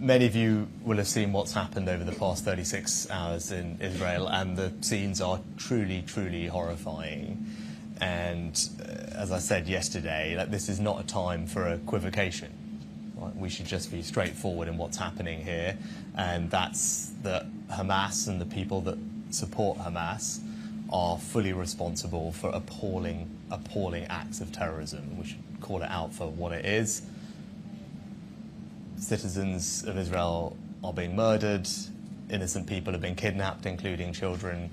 Many of you will have seen what's happened over the past 36 hours in Israel, and the scenes are truly, truly horrifying. And as I said yesterday, this is not a time for equivocation. Right? We should just be straightforward in what's happening here, and that's that Hamas and the people that support Hamas are fully responsible for appalling acts of terrorism. We should call it out for what it is. Citizens of Israel are being murdered, innocent people have been kidnapped, including children.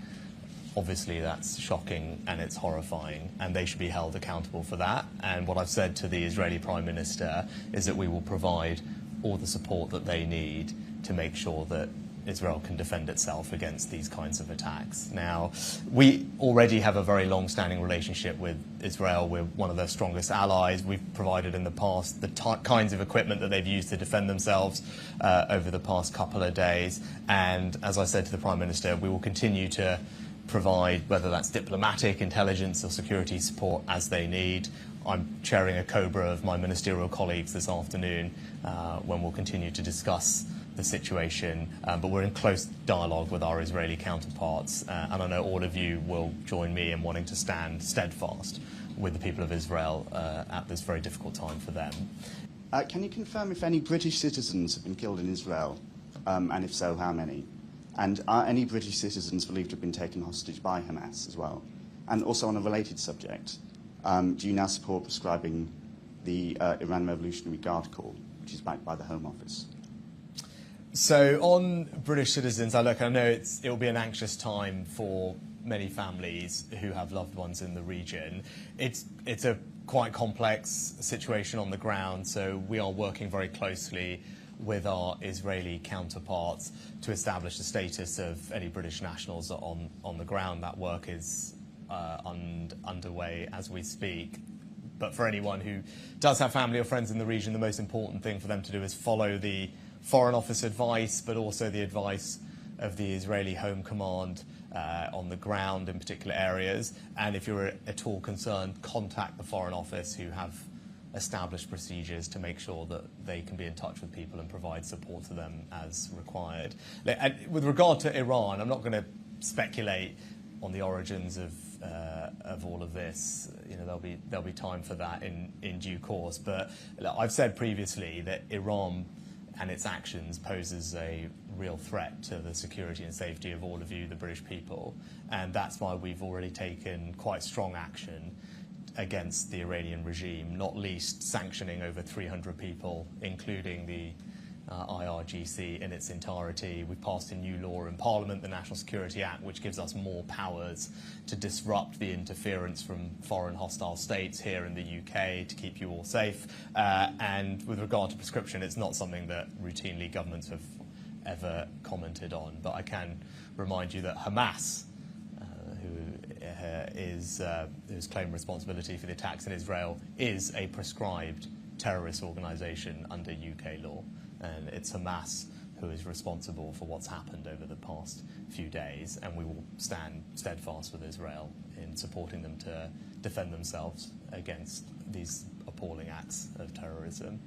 Obviously that's shocking and it's horrifying, and they should be held accountable for that. And what I've said to the Israeli Prime Minister is that we will provide all the support that they need to make sure that Israel can defend itself against these kinds of attacks. Now, we already have a very long-standing relationship with Israel. We're one of their strongest allies. We've provided in the past the kinds of equipment that they've used to defend themselves over the past couple of days. And as I said to the Prime Minister, we will continue to provide, whether that's diplomatic, intelligence or security support, as they need. I'm chairing a COBRA of my ministerial colleagues this afternoon when we'll continue to discuss the situation, but we're in close dialogue with our Israeli counterparts, and I know all of you will join me in wanting to stand steadfast with the people of Israel at this very difficult time for them. Can you confirm if any British citizens have been killed in Israel, and if so, how many? And are any British citizens believed to have been taken hostage by Hamas as well? And also on a related subject, do you now support prescribing the Iran Revolutionary Guard Corps, which is backed by the Home Office? So on British citizens, I know it will be an anxious time for many families who have loved ones in the region. It's a quite complex situation on the ground, so we are working very closely with our Israeli counterparts to establish the status of any British nationals that are on the ground. That work is underway as we speak. But for anyone who does have family or friends in the region, the most important thing for them to do is follow the Foreign Office advice, but also the advice of the Israeli Home Command on the ground in particular areas. And if you're at all concerned, contact the Foreign Office, who have established procedures to make sure that they can be in touch with people and provide support to them as required. With regard to Iran, I'm not going to speculate on the origins of all of this. There'll be time for that in due course. But I've said previously that Iran and its actions poses a real threat to the security and safety of all of you, the British people. And that's why we've already taken quite strong action against the Iranian regime, not least sanctioning over 300 people, including the IRGC in its entirety. We passed a new law in Parliament, the National Security Act, which gives us more powers to disrupt the interference from foreign hostile states here in the UK to keep you all safe. And with regard to prescription, it's not something that routinely governments have ever commented on. But I can remind you that Hamas, who's claimed responsibility for the attacks in Israel, is a prescribed terrorist organisation under UK law. And it's Hamas who is responsible for what's happened over the past few days, and we will stand steadfast with Israel in supporting them to defend themselves against these appalling acts of terrorism.